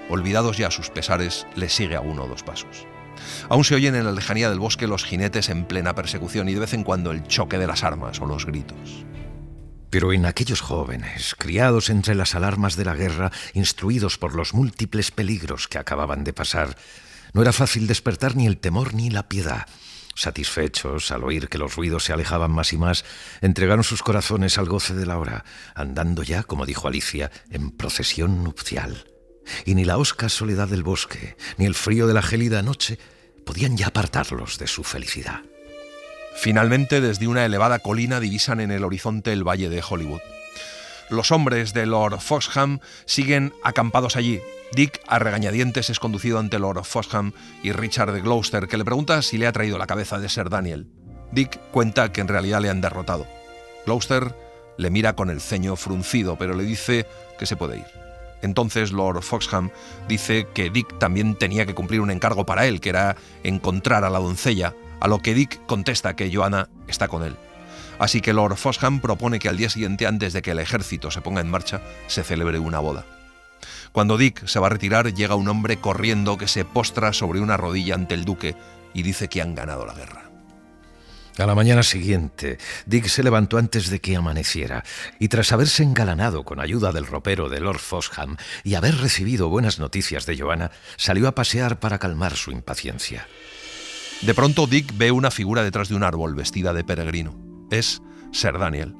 S2: olvidados ya sus pesares, le sigue a 1 o 2 pasos. Aún se oyen en la lejanía del bosque los jinetes en plena persecución y de vez en cuando el choque de las armas o los gritos.
S3: Pero en aquellos jóvenes, criados entre las alarmas de la guerra, instruidos por los múltiples peligros que acababan de pasar, no era fácil despertar ni el temor ni la piedad. Satisfechos al oír que los ruidos se alejaban más y más, entregaron sus corazones al goce de la hora, andando ya, como dijo Alicia, en procesión nupcial. Y ni la hosca soledad del bosque, ni el frío de la gélida noche podían ya apartarlos de su felicidad.
S2: Finalmente, desde una elevada colina divisan en el horizonte el valle de Hollywood. Los hombres de Lord Foxham siguen acampados allí. Dick, a regañadientes, es conducido ante Lord Foxham y Richard de Gloucester, que le pregunta si le ha traído la cabeza de Sir Daniel. Dick cuenta que en realidad le han derrotado. Gloucester le mira con el ceño fruncido, pero le dice que se puede ir. Entonces Lord Foxham dice que Dick también tenía que cumplir un encargo para él, que era encontrar a la doncella, a lo que Dick contesta que Joanna está con él. Así que Lord Foxham propone que al día siguiente, antes de que el ejército se ponga en marcha, se celebre una boda. Cuando Dick se va a retirar, llega un hombre corriendo que se postra sobre una rodilla ante el duque y dice que han ganado la guerra.
S3: A la mañana siguiente, Dick se levantó antes de que amaneciera y tras haberse engalanado con ayuda del ropero de Lord Foxham y haber recibido buenas noticias de Joanna, salió a pasear para calmar su impaciencia.
S2: De pronto Dick ve una figura detrás de un árbol vestida de peregrino. Es Sir Daniel.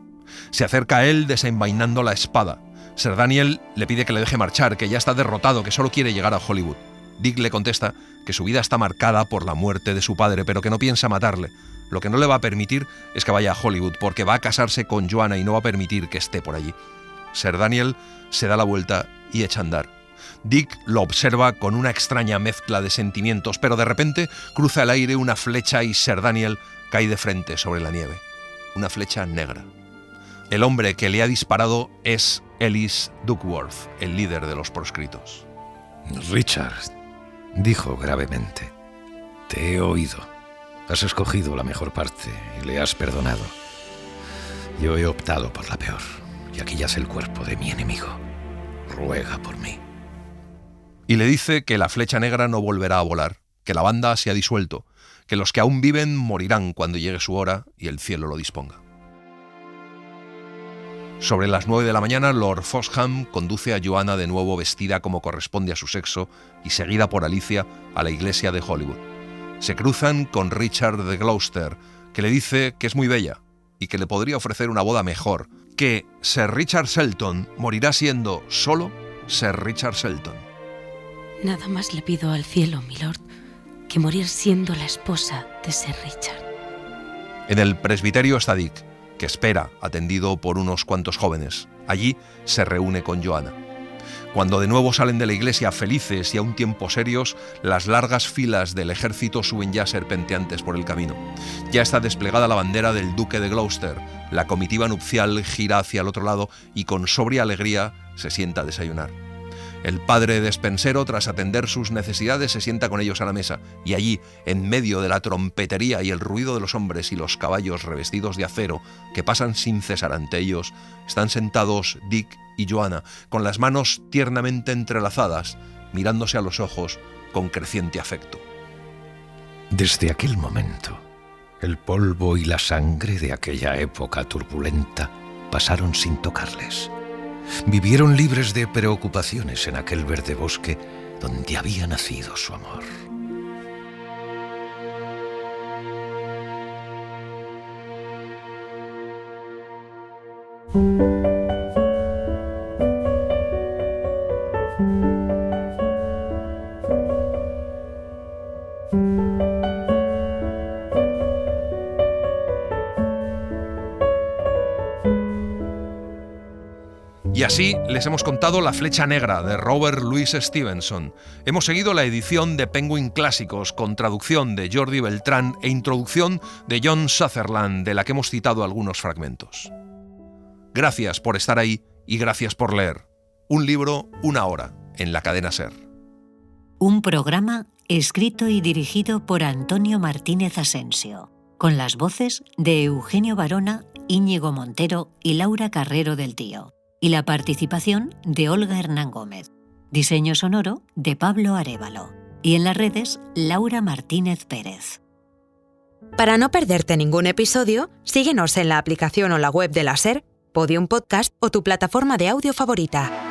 S2: Se acerca a él desenvainando la espada. Sir Daniel le pide que le deje marchar, que ya está derrotado, que solo quiere llegar a Hollywood. Dick le contesta que su vida está marcada por la muerte de su padre, pero que no piensa matarle. Lo que no le va a permitir es que vaya a Hollywood, porque va a casarse con Joanna y no va a permitir que esté por allí. Sir Daniel se da la vuelta y echa a andar. Dick lo observa con una extraña mezcla de sentimientos, pero de repente cruza el aire una flecha y Sir Daniel cae de frente sobre la nieve. Una flecha negra. El hombre que le ha disparado es Ellis Duckworth, el líder de los proscritos.
S3: Richard, dijo gravemente, te he oído. Has escogido la mejor parte y le has perdonado. Yo he optado por la peor, y aquí yace el cuerpo de mi enemigo. ruega por mí.
S2: Y le dice que la flecha negra no volverá a volar, que la banda se ha disuelto, que los que aún viven morirán cuando llegue su hora y el cielo lo disponga. Sobre las 9 de la mañana, Lord Foxham conduce a Joanna de nuevo vestida como corresponde a su sexo y seguida por Alicia a la iglesia de Hollywood. Se cruzan con Richard de Gloucester, que le dice que es muy bella y que le podría ofrecer una boda mejor, que Sir Richard Shelton morirá siendo solo Sir Richard Shelton.
S4: Nada más le pido al cielo, milord, que morir siendo la esposa de Sir Richard.
S2: En el presbiterio está Dick, que espera, atendido por unos cuantos jóvenes. Allí se reúne con Joanna. Cuando de nuevo salen de la iglesia felices y a un tiempo serios, las largas filas del ejército suben ya serpenteantes por el camino. Ya está desplegada la bandera del duque de Gloucester, la comitiva nupcial gira hacia el otro lado y con sobria alegría se sienta a desayunar. El padre despensero, tras atender sus necesidades, se sienta con ellos a la mesa, y allí, en medio de la trompetería y el ruido de los hombres y los caballos revestidos de acero que pasan sin cesar ante ellos, están sentados Dick y Joanna, con las manos tiernamente entrelazadas, mirándose a los ojos con creciente afecto.
S3: Desde aquel momento, el polvo y la sangre de aquella época turbulenta pasaron sin tocarles. Vivieron libres de preocupaciones en aquel verde bosque donde había nacido su amor.
S2: Y así les hemos contado La flecha negra de Robert Louis Stevenson. Hemos seguido la edición de Penguin Clásicos con traducción de Jordi Beltrán e introducción de John Sutherland, de la que hemos citado algunos fragmentos. Gracias por estar ahí y gracias por leer. Un libro, una hora, en la cadena SER.
S1: Un programa escrito y dirigido por Antonio Martínez Asensio, con las voces de Eugenio Barona, Íñigo Montero y Laura Carrero del Tío, y la participación de Olga Hernán Gómez. Diseño sonoro de Pablo Arévalo. Y en las redes, Laura Martínez Pérez.
S6: Para no perderte ningún episodio, síguenos en la aplicación o la web de la SER, Podium Podcast o tu plataforma de audio favorita.